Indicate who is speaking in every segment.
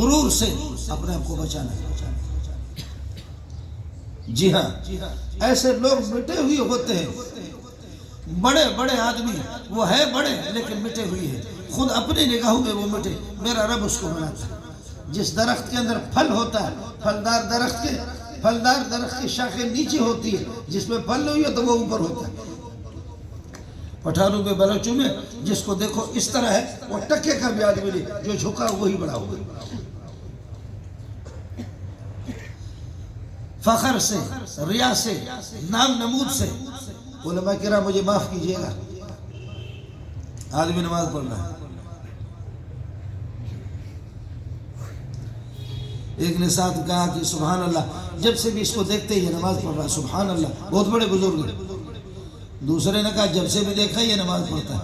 Speaker 1: غرور سے اپنے آپ کو بچانا ہے۔ جی ہاں، ایسے لوگ مٹے ہوئے ہوتے ہیں، بڑے بڑے آدمی، وہ ہے بڑے لیکن مٹے ہوئے ہیں، خود اپنی نگاہوں میں وہ مٹے، میرا رب اس کو بناتا ہے۔ جس درخت کے اندر پھل ہوتا ہے، پھلدار درخت کی شاخیں نیچے ہوتی ہے، جس میں پھل نہیں ہے تو وہ اوپر ہوتا ہے۔ پٹھانوں میں بلوچوں میں جس کو دیکھو اس طرح ہے، وہ ٹکے کا بھی آدمی نہیں، جو جھکا وہی بڑا ہوگا۔ فخر سے، ریا سے، نام نمود سے، علماء کرام مجھے معاف کیجئے گا، آدمی نماز پڑھ رہا ہے، ایک نے ساتھ کہا کہ سبحان اللہ، جب سے بھی اس کو دیکھتے یہ نماز پڑھ رہا ہے، سبحان اللہ، بہت بڑے بزرگ ہیں۔ دوسرے نے کہا جب سے بھی دیکھا یہ نماز پڑھتا ہے۔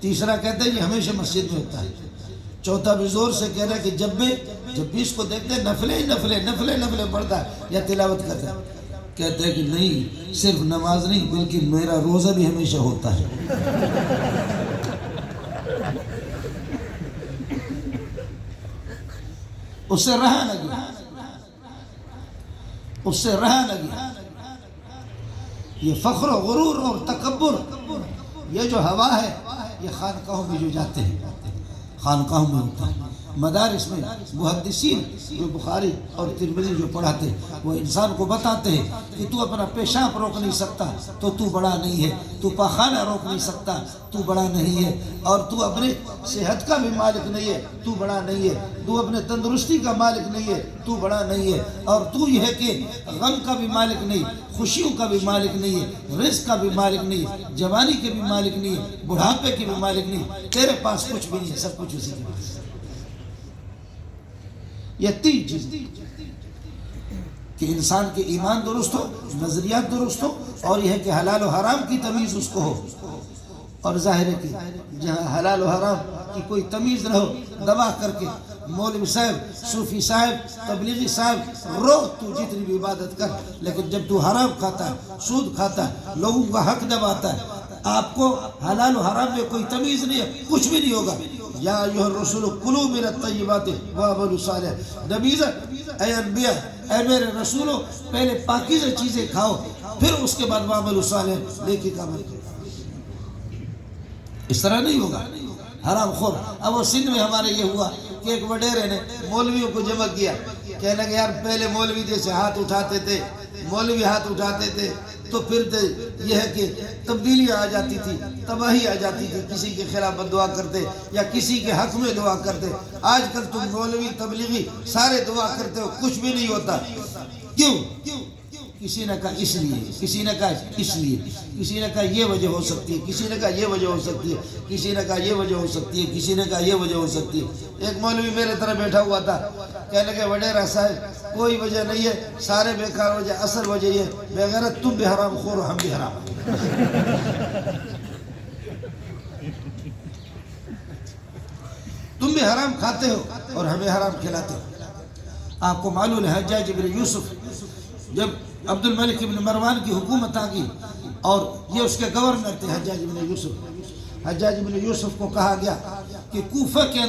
Speaker 1: تیسرا کہتا ہے یہ ہمیشہ مسجد میں ہوتا ہے۔ چوتھا بھی زور سے کہہ رہا ہے کہ جب بھی اس کو دیکھتے ہیں نفلیں پڑھتا ہے یا تلاوت کرتا ہے۔ کہتے ہیں کہ نہیں، صرف نماز نہیں بلکہ میرا روزہ بھی ہمیشہ ہوتا ہے۔ اس سے رہا نہ گیا۔ یہ فخر و غرور اور تکبر، یہ جو ہوا ہے، یہ خانقاہوں میں جو جاتے ہیں، خانقاہوں میں ہوتا ہے۔ مدارس میں محدثین جو بخاری اور ترمذی جو پڑھاتے ہیں، وہ انسان کو بتاتے ہیں کہ تو اپنا پیشاب روک نہیں سکتا تو تو بڑا نہیں ہے، تو پاخانہ روک نہیں سکتا تو بڑا نہیں ہے، اور تو اپنے صحت کا بھی مالک نہیں ہے تو بڑا نہیں ہے، تو اپنے تندرستی کا مالک نہیں ہے تو بڑا نہیں ہے، اور تو یہ ہے کہ غم کا بھی مالک نہیں، خوشیوں کا بھی مالک نہیں ہے، رزق کا بھی مالک نہیں ہے، جوانی کے بھی مالک نہیں ہے، بڑھاپے کے بھی مالک نہیں، تیرے پاس کچھ بھی نہیں ہے، سب کچھ اسی کے پاس۔ یہ تین چیز کہ انسان کے ایمان درست ہو، نظریات درست ہو، اور یہ ہے کہ حلال و حرام کی تمیز اس کو ہو، اور ظاہر ہے کہ جہاں حلال و حرام کی کوئی تمیز نہ ہو، دبا کر کے مولوی صاحب، صوفی صاحب، تبلیغی صاحب، رو تو جتنی بھی عبادت کر، لیکن جب تو حرام کھاتا ہے، سود کھاتا ہے، لوگوں کا حق دباتا ہے، آپ کو حلال و حرام میں کوئی تمیز نہیں ہے، کچھ بھی نہیں ہوگا۔ یا ایھا الرسول کلوا من الطیبات واعملوا صالحا، نبیز اے انبیاء، اے میرے رسولوں، پہلے پاکیزہ چیزیں کھاؤ، پھر اس کے بعد واعملوا صالحا، نیکی کا عمل کرو۔ اس طرح نہیں ہوگا، حرام خور۔ اب وہ سندھ میں ہمارے یہ ہوا کہ ایک وڈیرے نے مولویوں کو جمع کیا، کہنے لگے یار پہلے مولوی جیسے ہاتھ اٹھاتے تھے، مولوی ہاتھ اٹھاتے تھے تو پھر یہ ہے کہ تبدیلیاں آ جاتی تھی، تباہی آ جاتی تھی، کسی کے خلاف بد دعا کرتے یا کسی کے حق میں دعا کرتے۔ آج کل تم مولوی تبلیغی سارے دعا کرتے ہو، کچھ بھی نہیں ہوتا۔ کیوں؟ کسی نے کہا اس لیے، کسی نے کہا اس لیے، کسی نے کہا یہ وجہ ہو سکتی ہے، کسی نے کہا یہ وجہ ہو سکتی ہے، کسی نے کہا یہ وجہ ہو سکتی ہے، کسی نے کہا یہ وجہ ہو سکتی ہے۔ ایک مولوی میرے طرح بیٹھا ہوا تھا، کہنے لگے وڈیرا صاحب کوئی وجہ نہیں ہے، سارے بیکار وجہ، اصل وجہ یہ بے غیرت تم بھی حرام خور ہو، ہم بھی حرام خور، تم بھی حرام کھاتے ہو اور ہمیں حرام کھلاتے ہو۔ آپ کو معلوم ہے حجاج بن یوسف جب عبد الملک بن مروان کی حکومت آ گئی اور یہ اس کے گورنر تھے حجاج بن یوسف کو کہا گیا کہ کوفہ کے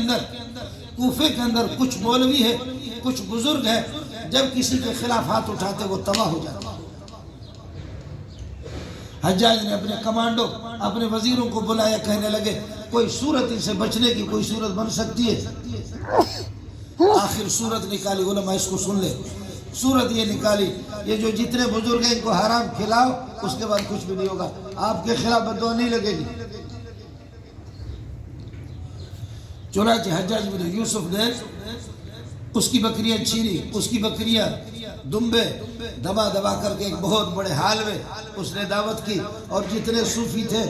Speaker 1: اندر کچھ مولوی ہے، کچھ بزرگ ہے، جب کسی کے خلاف ہاتھ اٹھاتے وہ تباہ ہو جاتے۔ حجاج نے اپنے کمانڈو، اپنے وزیروں کو بلایا، کہنے لگے کوئی صورت ان سے بچنے کی کوئی صورت بن سکتی ہے؟ آخر صورت نکالی، علماء اس کو سن لے، صورت یہ نکالی، یہ جو جتنے بزرگ ہیں ان کو حرام کھلاؤ، اس کے بعد کچھ بھی نہیں ہوگا، آپ کے خلاف بد دعا نہیں لگے گی۔ چنانچہ حجاج بن یوسف نے اس کی بکریاں چھینی، اس کی بکریاں دمبے دبا دبا کر کے ایک بہت بڑے حال میں اس نے دعوت کی، اور جتنے صوفی تھے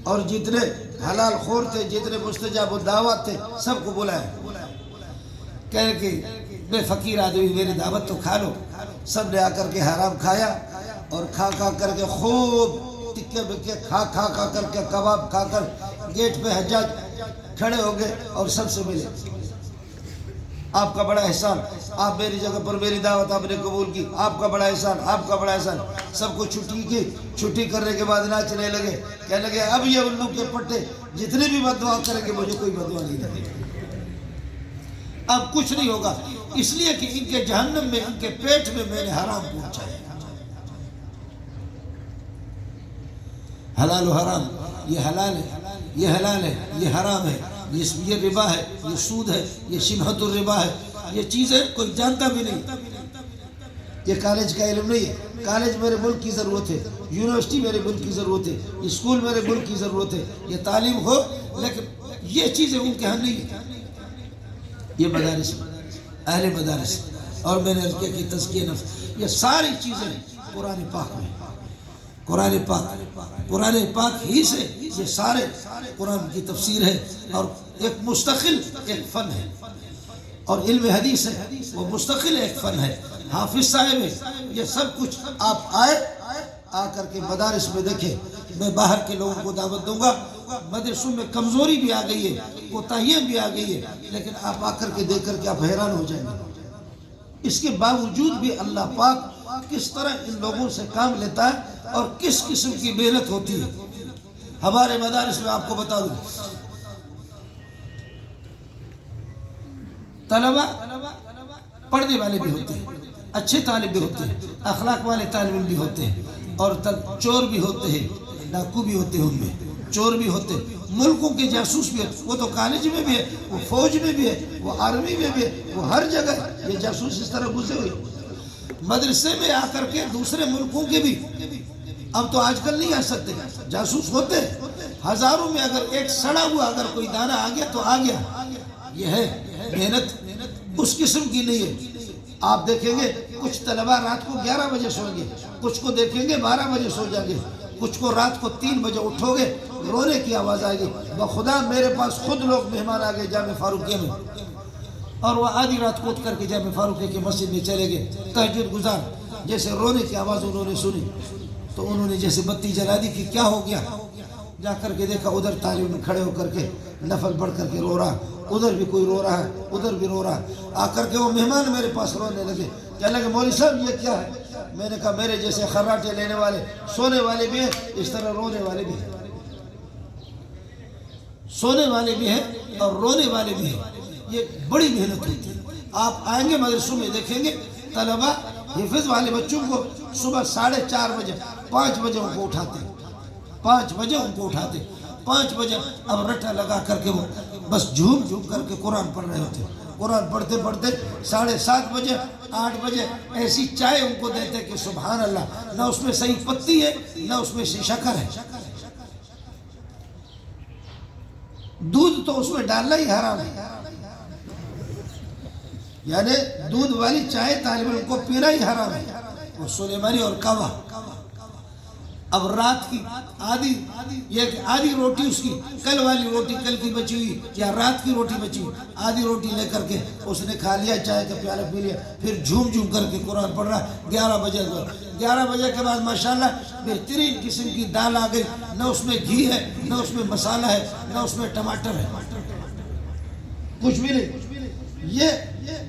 Speaker 1: اور جتنے حلال خور تھے، جتنے مستجاب الدعوات تھے، سب کو بلایا، کہنے کہ بے فقیر آدمی میری دعوت تو کھا لو۔ سب نے آ کر کے حرام کھایا، اور کھا کر کے خوب ٹکے بکے کھا کر کے کباب کھا کر گیٹ پہ حجاج کھڑے ہو گئے اور سب سے ملے، آپ کا بڑا احسان، آپ میری جگہ پر میری دعوت آپ نے قبول کی، آپ کا بڑا احسان، آپ کا بڑا احسان۔ سب کو چھٹی کی، چھٹی کرنے کے بعد ناچنے لگے، کہنے لگے اب یہ الو کے پٹے جتنے بھی بد دعا کریں گے مجھے کوئی بد دعا نہیں لگے گی۔ اب کچھ نہیں ہوگا، اس لیے کہ ان کے جہنم میں، ان کے پیٹ میں میں نے حرام پہنچا ہے۔ حلال و حرام، یہ حلال ہے، یہ حلال ہے، یہ حرام ہے، یہ ربا ہے، یہ سود ہے، یہ شبہۃ الربا ہے، یہ چیزیں کوئی جانتا بھی نہیں۔ یہ کالج کا علم نہیں ہے، کالج میرے ملک کی ضرورت ہے، یونیورسٹی میرے ملک کی ضرورت ہے، اسکول میرے ملک کی ضرورت ہے، یہ تعلیم ہو، لیکن یہ چیزیں ان کے ہاں نہیں ہیں۔ یہ مدارس، اہل مدارس، اور میں نے کیا کہ تزکیہ نفس، یہ ساری چیزیں قرآن پاک میں، قرآن پاک ہی سے یہ سارے قرآن کی تفسیر ہے، اور ایک مستقل ایک فن ہے، اور علم حدیث ہے وہ مستقل ایک فن ہے۔ حافظ صاحب ہے، یہ سب کچھ آپ آ کر کے مدارس میں دیکھیں۔ میں باہر کے لوگوں کو دعوت دوں گا، مدرسوں میں کمزوری بھی آ گئی ہے، کوتاہیاں بھی آ گئی ہے، لیکن آپ آ کر کے دیکھ کر کے آپ حیران ہو جائیں گے۔ اس کے باوجود بھی اللہ پاک کس طرح ان لوگوں سے کام لیتا ہے اور کس قسم کی محنت ہوتی ہے۔ ہمارے مدارس میں آپ کو بتا دوں، طلبہ پڑھنے والے بھی ہوتے ہیں، اچھے طالب بھی ہوتے ہیں، اخلاق والے طالب علم بھی ہوتے ہیں، اور چور بھی ہوتے ہیں، ڈاکو بھی ہوتے ہیں، ان میں چور بھی ہوتے ہیں، ملکوں کے جاسوس بھی ہوتے ہیں۔ وہ تو کالج میں بھی ہے، وہ فوج میں بھی ہے، وہ آرمی میں بھی ہے، وہ ہر جگہ یہ جاسوس اس طرح گھسے ہوئے۔ مدرسے میں آ کر کے دوسرے ملکوں کے بھی، اب تو آج کل نہیں آ سکتے، جاسوس ہوتے ہیں ہزاروں میں، اگر ایک سڑا ہوا اگر کوئی دانہ آ گیا تو آ گیا۔ یہ ہے محنت، اس قسم کی نہیں ہے۔ آپ دیکھیں گے کچھ طلبہ رات کو 11 بجے سوئیں گے، کچھ کو دیکھیں گے 12 بجے سو جائیں گے، کچھ کو رات کو 3 بجے اٹھو گے، رونے کی آواز آئے گی۔ بخدا میرے پاس خود لوگ مہمان آ گئے جامع فاروقیہ میں، اور وہ آدھی رات کو اٹھ کر کے جامع فاروقیہ کی مسجد میں چلے گئے، تہجد گزار، جیسے رونے کی آواز انہوں نے سنی تو انہوں نے جیسے بتی جلا دی کہ کیا ہو گیا۔ جا کر کے دیکھا ادھر طالب میں کھڑے ہو کر کے نفل پڑھ کر کے رو رہا، ادھر بھی کوئی رو رہا ہے، ادھر بھی رو رہا ہے۔ آ کر کے وہ مہمان میرے پاس رونے لگے، کہنے لگے مولوی صاحب یہ کیا ہے؟ میں نے کہا میرے جیسے خراٹے لینے والے سونے والے بھی ہیں، اس طرح رونے والے بھی ہیں، سونے والے بھی ہیں اور رونے والے بھی ہیں۔ یہ بڑی محنت ہوتی ہے۔ آپ آئیں گے مدرسوں میں دیکھیں گے طلبہ حفظ والے بچوں کو صبح 4:30 بجے 5 بجے ان کو اٹھاتے ہیں، 5 بجے ان کو اٹھاتے ہیں، 5 بجے اب رٹا لگا کر کے وہ بس جھوم جھوم کر کے قرآن پڑھ رہے ہوتے ہیں۔ قرآن پڑھتے پڑھتے 7:30 بجے 8 بجے ایسی چائے ان کو دیتے کہ سبحان اللہ، نہ اس میں صحیح پتی ہے نہ اس میں سے شکر ہے، دودھ تو اس میں ڈالنا ہی حرام ہے، یعنی دودھ والی چائے طالب علم کو پینا ہی حرام ہے، وہ سلیمانی اور کوا۔ اب رات کی آدھی روٹی اس کی، کل والی روٹی کل کی بچی ہوئی یا رات کی روٹی بچی ہوئی، آدھی روٹی لے کر کے اس نے کھا لیا، چائے کا پیالہ پی لیا، پھر جھوم جھوم کر کے قرآن پڑھ رہا ہے 11 بجے۔ 11 بجے کے بعد ماشاءاللہ بہترین قسم کی دال آ گئی، نہ اس میں گھی ہے نہ اس میں مسالہ ہے نہ اس میں ٹماٹر ہے، کچھ بھی نہیں۔ یہ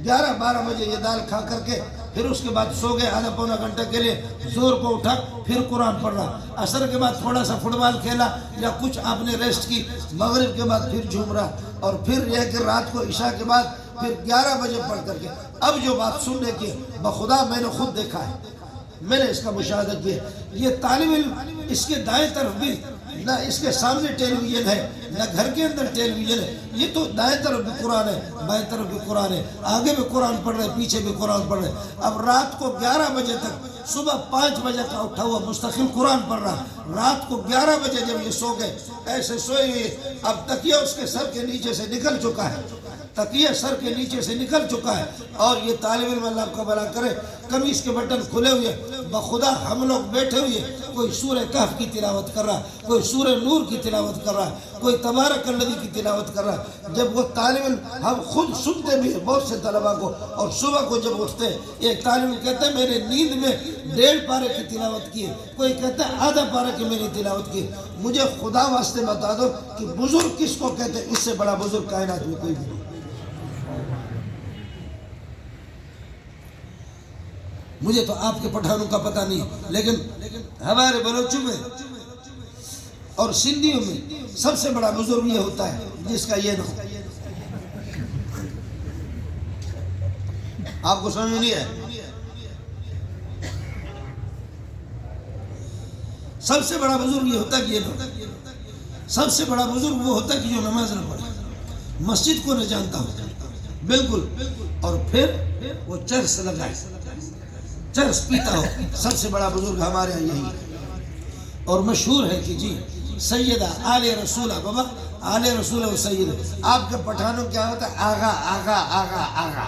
Speaker 1: 11-12 بجے یہ دال کھا کر کے پھر اس کے بعد سو گئے آدھا پونا گھنٹہ کے لیے، زور کو اٹھا پھر قرآن پڑھ رہا، عصر کے بعد تھوڑا سا فٹ بال کھیلا یا کچھ آپ نے ریسٹ کی، مغرب کے بعد پھر جھوم رہا، اور پھر یہ کہ رات کو عشاء کے بعد پھر 11 بجے پڑھ کر کے اب جو بات سننے کی بخدا میں نے خود دیکھا ہے، میں نے اس کا مشاہدہ کیا۔ یہ طالب علم اس کے دائیں طرف بھی نہ اس کے سامنے ٹیلی ویژن ہے نہ گھر کے اندر ٹیلی ویژن ہے، یہ تو دائیں طرف بھی قرآن ہے بائیں طرف بھی قرآن ہے، آگے بھی قرآن پڑھ رہے پیچھے بھی قرآن پڑھ رہے۔ اب رات کو 11 بجے تک، صبح 5 بجے کا اٹھا ہوا مستقل قرآن پڑھ رہا، رات کو 11 بجے جب یہ سو گئے ایسے سوئے ہوئے، اب تکیہ اس کے سر کے نیچے سے نکل چکا ہے، تکیہ سر کے نیچے سے نکل چکا ہے، اور یہ طالب علم اللہ کا بھلا کرے قمیص کے بٹن کھلے ہوئے، بخدا ہم لوگ بیٹھے ہوئے، کوئی سورہ کہف کی تلاوت کر رہا، کوئی سورہ نور کی تلاوت کر رہا، کوئی تبارک الذی کی تلاوت کر رہا۔ جب وہ طالب علم، ہم خود سنتے بھی ہیں بہت سے طلباء کو، اور صبح کو جب اٹھتے ہیں ایک طالب علم کہتا ہے میں نے نیند میں 1.5 پارے کی تلاوت کی ہے، کوئی کہتا ہے آدھا پارے کی میں نے تلاوت کی ہے۔ مجھے خدا واسطے بتا دو کہ بزرگ کس کو کہتے ہیں؟ اس سے بڑا بزرگ کائنات میں کوئی بھی نہیں۔ مجھے تو آپ کے پٹھانوں کا پتہ نہیں، لیکن ہمارے بلوچوں میں اور سندھیوں میں سب سے بڑا بزرگ یہ ہوتا ہے جس کا یہ نام آپ کو سمجھ نہیں ہے؟ سب سے بڑا بزرگ یہ ہوتا کہ سب سے بڑا بزرگ وہ ہوتا کہ جو نماز نہ پڑھے، مسجد کو نہ جانتا ہو بالکل، اور پھر وہ چرس لگائے، چرس پیتا ہو۔ سب سے بڑا بزرگ ہمارے یہاں یہی ہے، اور مشہور ہے کہ جی سیدہ آل رسولہ، بابا آل رسولہ و سید۔ آپ کے پٹھانوں کیا ہوتا ہے؟ آغا آغا آغا آغا۔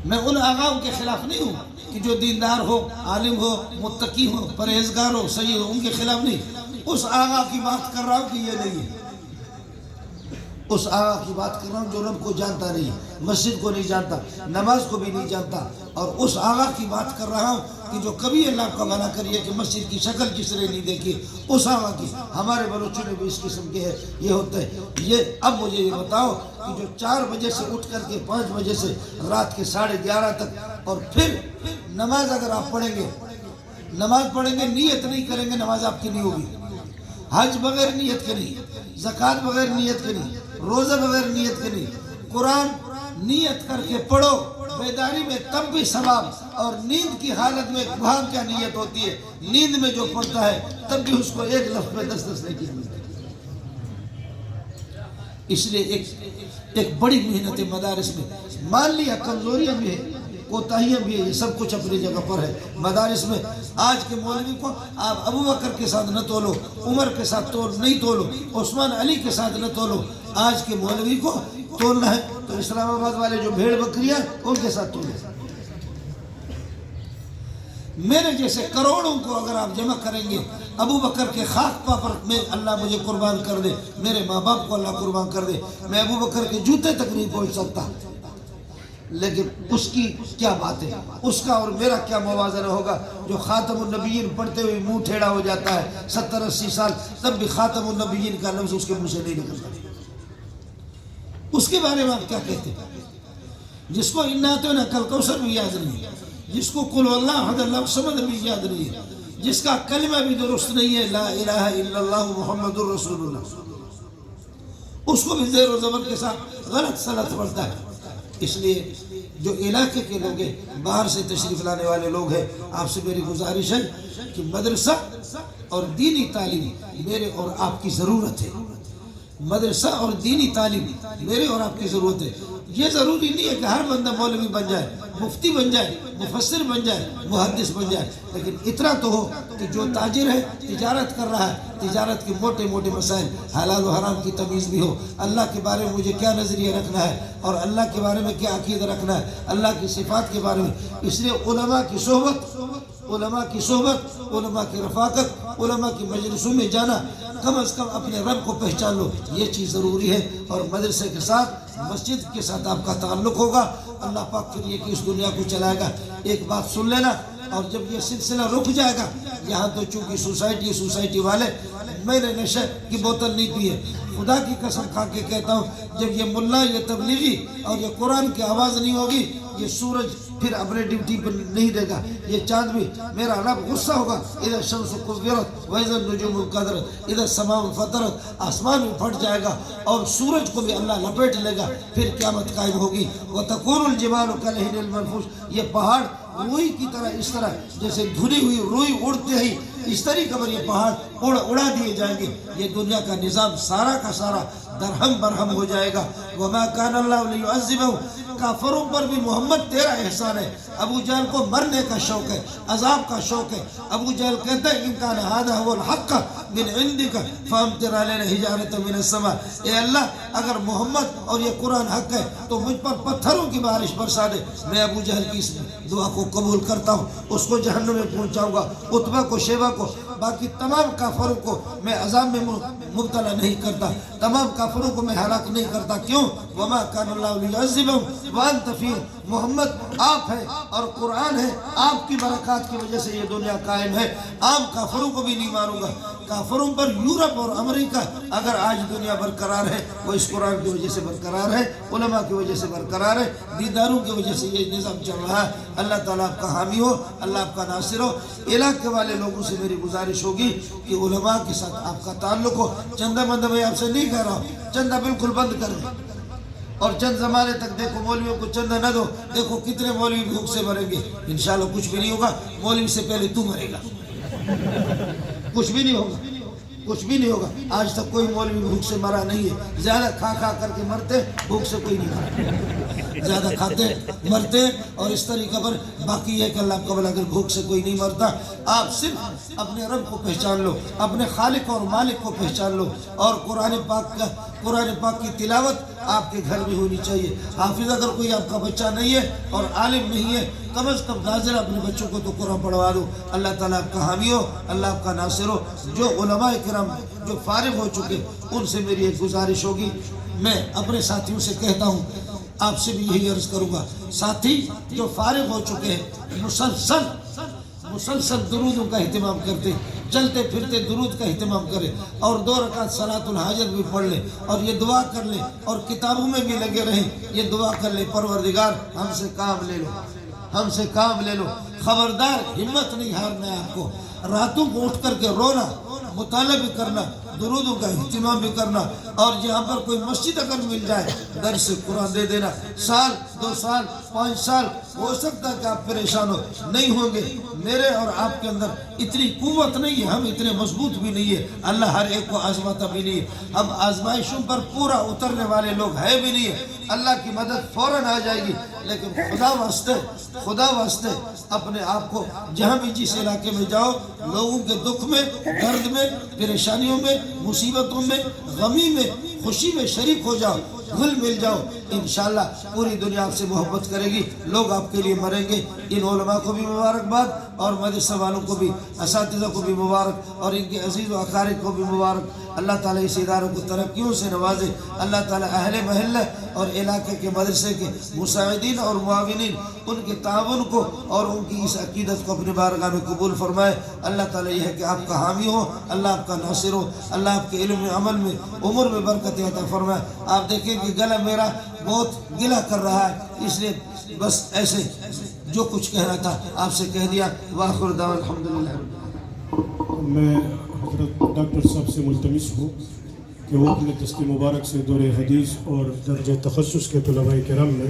Speaker 1: میں ان آغاؤں کے خلاف نہیں ہوں کہ جو دیندار ہو، عالم ہو، متقی ہو، پرہیزگار ہو، سید ہو، ان کے خلاف نہیں۔ اس آغا کی بات کر رہا ہوں کہ یہ نہیں ہے، اس آغا کی بات کر رہا ہوں جو رب کو جانتا نہیں، مسجد کو نہیں جانتا، نماز کو بھی نہیں جانتا، اور اس آغا کی بات کر رہا ہوں کہ جو کبھی اللہ کا منع کریے کہ مسجد کی شکل کس نے نہیں دیکھی، اس آغا کی۔ ہمارے بلوچوں میں بھی اس قسم کے ہے، یہ ہوتا ہے یہ۔ اب مجھے یہ بتاؤ کہ جو 4 بجے سے اٹھ کر کے 5 بجے سے رات کے 11:30 تک، اور پھر نماز اگر آپ پڑھیں گے، نماز پڑھیں گے، نیت نہیں کریں گے، نماز آپ کی نہیں ہوگی۔ حج بغیر نیت کے نہیں، زکوٰۃ بغیر نیت کے نہیں، روزہ بغیر نیت کے نہیں۔ قرآن نیت کر کے پڑھو، بیداری میں تب بھی ثواب، اور نیند کی حالت میں وہاں کیا نیت ہوتی ہے؟ نیند میں جو پڑھتا ہے تب بھی اس کو ایک لفظ میں 10 نیکی ملتی ہے۔ اس لیے ایک بڑی محنت مدارس میں، مان لیا کمزوریاں بھی ہیں، کوتاہیاں بھی ہیں، یہ سب کچھ اپنی جگہ پر ہے۔ مدارس میں آج کے مولوی کو آپ ابو بکر کے ساتھ نہ تولو، عمر کے ساتھ نہیں تولو، عثمان علی کے ساتھ نہ تولو۔ آج کے مولوی کو تولنا ہے تو اسلام آباد والے جو بھیڑ بکریاں ان کے ساتھ تولو۔ میرے جیسے کروڑوں کو اگر آپ جمع کریں گے، ابو بکر کے خاک پا پر میں اللہ مجھے قربان کر دے، میرے ماں باپ کو اللہ قربان کر دے، میں ابو بکر کے جوتے تک نہیں پہنچ سکتا، لیکن اس کی کیا بات ہے؟ اس کا اور میرا کیا موازنہ ہوگا؟ جو خاتم النبیین پڑھتے ہوئے منہ ٹھیڑا ہو جاتا ہے 70-80 سال، تب بھی خاتم النبیین کا لفظ اس کے منہ سے نہیں نکلتا۔ اس کے بارے میں آپ کیا کہتے ہیں؟ جس کو اناتونا کل بھی یاد نہیں ہے، جس کو قل اللہ احد اللہ الصمد بھی یاد نہیں ہے، جس کا کلمہ بھی درست نہیں ہے لا الہ الا اللہ محمد الرسول اللہ، اس کو بھی زیر و زبر کے ساتھ غلط سلط پڑتا ہے۔ اس لیے جو علاقے کے لوگ ہیں، باہر سے تشریف لانے والے لوگ ہیں، آپ سے میری گزارش ہے کہ مدرسہ اور دینی تعلیم میرے اور آپ کی ضرورت ہے۔ مدرسہ اور دینی تعلیم میرے اور آپ کی ضرورت ہے۔ یہ ضروری نہیں ہے کہ ہر بندہ مولوی بن جائے، مفتی بن جائے، مفسر بن جائے، محدث بن جائے، لیکن اتنا تو ہو کہ جو تاجر ہے، تجارت کر رہا ہے، تجارت کے موٹے موٹے مسائل، حلال و حرام کی تمیز بھی ہو، اللہ کے بارے میں مجھے کیا نظریہ رکھنا ہے اور اللہ کے بارے میں کیا عقیدہ رکھنا ہے، اللہ کی صفات کے بارے میں۔ اس لیے علماء کی صحبت، علماء کی صحبت، علماء کی رفاقت، علماء کی مجلسوں میں جانا، کم از کم اپنے رب کو پہچان لو، یہ چیز ضروری ہے۔ اور مدرسے کے ساتھ، مسجد کے ساتھ آپ کا تعلق ہوگا، اللہ پاک پھر یہ کہ اس دنیا کو چلائے گا۔ ایک بات سن لینا، اور جب یہ سلسلہ رک جائے گا، یہاں تو چونکہ سوسائٹی والے، میں نے نشے کی بوتل نہیں پی ہے، خدا کی قسم کھا کے کہتا ہوں، جب یہ ملا، یہ تبلیغی اور یہ قرآن کی آواز نہیں ہوگی، یہ سورج پھر اپنے ڈیوٹی پر نہیں دے گا، یہ چاند بھی، میرا رب غصہ ہوگا۔ اذا الشمس كورت واذا النجوم انكدرت اذا السماء انفطرت، آسمان بھی پھٹ جائے گا اور سورج کو بھی اللہ لپیٹ لے گا، پھر قیامت قائم ہوگی۔ وتكون الجبال كالعهن المنفوش، یہ پہاڑ روئی کی طرح، اس طرح جیسے دھلی ہوئی روئی اڑتے ہی اس طریقے پر یہ پہاڑ اڑا دیے جائیں گے۔ یہ دنیا کا نظام سارا کا سارا درہم برہم ہو جائے گا۔ وما كان الله ليعذبهم، کافروں پر بھی محمد تیرا احسان ہے۔ ابو جہل کو مرنے کا شوق ہے، عذاب کا شوق ہے۔ ابو جہل کہتا ہے ان کان ھذا هو الحق من عندك فامطر علينا حجارة من السماء، اے اللہ اگر محمد اور یہ قرآن حق ہے تو مجھ پر پتھروں کی بارش برسا دے۔ میں ابو جہل کی اس دعا کو قبول کرتا ہوں، اس کو جہنم میں پہنچاؤں گا، عتبہ کو، شیبہ کو، باقی تمام کافروں کو میں عذاب میں مبتلا نہیں کرتا، تمام کافروں کو میں ہلاک نہیں کرتا۔ کیوں؟ وما كان الله ليعذبهم وانت فيهم، محمد آپ ہے اور قرآن ہے، آپ کی برکات کی وجہ سے یہ دنیا قائم ہے۔ عام کافروں کو بھی نہیں مانوں گا۔ کافروں پر یورپ اور امریکہ اگر آج دنیا برقرار ہے، وہ اس قرآن کی وجہ سے برقرار ہے، علماء کی وجہ سے برقرار ہے، دینداروں کی وجہ سے یہ نظام چل رہا ہے۔ اللہ تعالیٰ آپ کا حامی ہو، اللہ آپ کا ناصر ہو۔ علاقے والے لوگوں سے میری گزارش ہوگی کہ علماء کے ساتھ آپ کا تعلق ہو۔ چندہ مندہ میں آپ سے نہیں کہہ رہا ہوں، چندہ بالکل بند کر دیں، اور چند زمانے تک دیکھو مولویوں کو چندہ نہ دو، دیکھو کتنے مولوی بھوک سے مریں گے. انشاءاللہ کچھ بھی نہیں ہوگا، مولوی سے پہلے تو مرے گا. کچھ بھی نہیں ہوگا، کچھ بھی نہیں ہوگا. آج تک کوئی مولوی بھوک سے مرا نہیں ہے. زیادہ کھا کھا کر کے مرتے، بھوک سے کوئی نہیں مرا. زیادہ کھاتے مرتے، اور اس طریقہ پر باقی یہ کہ اللہ آپ کا بھلا کر بھوک سے کوئی نہیں مرتا. آپ صرف اپنے رب کو پہچان لو، اپنے خالق اور مالک کو پہچان لو، اور قرآن پاک کی تلاوت آپ کے گھر میں ہونی چاہیے. حافظ اگر کوئی آپ کا بچہ نہیں ہے اور عالم نہیں ہے، کم از کم ناظر اپنے بچوں کو تو قرآن پڑھوا دو. اللہ تعالیٰ آپ کا حامی ہو، اللہ آپ کا ناصر ہو. جو علماء کرام جو فارغ ہو چکے، ان سے میری ایک گزارش ہوگی. میں اپنے ساتھیوں سے کہتا ہوں، آپ سے بھی یہی عرض کروں گا، ساتھی جو فارغ ہو چکے ہیں مسلسل درودوں کا اہتمام کرتے، چلتے پھرتے درود کا اہتمام کریں، اور 2 رکعت صلاۃ الحاجت بھی پڑھ لیں، اور یہ دعا کر لیں، اور کتابوں میں بھی لگے رہیں. یہ دعا کر لیں، پروردگار ہم سے کام لے لو، ہم سے کام لے لو. خبردار ہمت نہیں ہارنا ہے آپ کو. راتوں کو اٹھ کر کے رونا، مطالعہ بھی کرنا، درودوں کا اہتمام بھی کرنا، اور جہاں پر کوئی مسجد اگر مل جائے درس قرآن دے دینا. سال 2 سال 5 سال ہو سکتا ہے کہ آپ پریشان ہو، نہیں ہوں گے. میرے اور آپ کے اندر اتنی قوت نہیں ہے، ہم اتنے مضبوط بھی نہیں ہے. اللہ ہر ایک کو آزماتا بھی نہیں ہے. ہم آزمائشوں پر پورا اترنے والے لوگ ہیں بھی نہیں ہے. اللہ کی مدد فوراً آ جائے گی. لیکن خدا واسطے اپنے آپ کو جہاں بھی جس علاقے میں جاؤ، لوگوں کے دکھ میں، درد میں، پریشانیوں میں، مصیبتوں میں، غمی میں، خوشی میں شریک ہو جاؤ، گھل مل جاؤ. انشاءاللہ پوری دنیا آپ سے محبت کرے گی، لوگ آپ کے لیے مریں گے. ان علماء کو بھی مبارکباد، اور مدرسہ والوں کو بھی، اساتذہ کو بھی مبارک، اور ان کے عزیز و اقارب کو بھی مبارک. اللہ تعالیٰ اس اداروں کو ترقیوں سے نوازے. اللہ تعالیٰ اہل محلہ اور علاقے کے مدرسے کے مساعدین اور معاونین، ان کے تعاون کو اور ان کی اس عقیدت کو اپنے بارگاہ میں قبول فرمائے. اللہ تعالیٰ یہ ہے کہ آپ کا حامی ہو، اللہ آپ کا ناصر ہو، اللہ آپ کے علم عمل میں، عمر میں برکت عطا فرمائے. آپ دیکھیں کہ گلا میرا بہت گلا کر رہا ہے، اس لیے بس ایسے جو کچھ کہنا تھا آپ سے کہہ دیا. وآخر دعوانا الحمدللہ.
Speaker 2: میں حضرت ڈاکٹر صاحب سے ملتمس ہوں کہ وہ اپنے دست مبارک سے دور حدیث اور درجہ تخصص کے طلباء کرام میں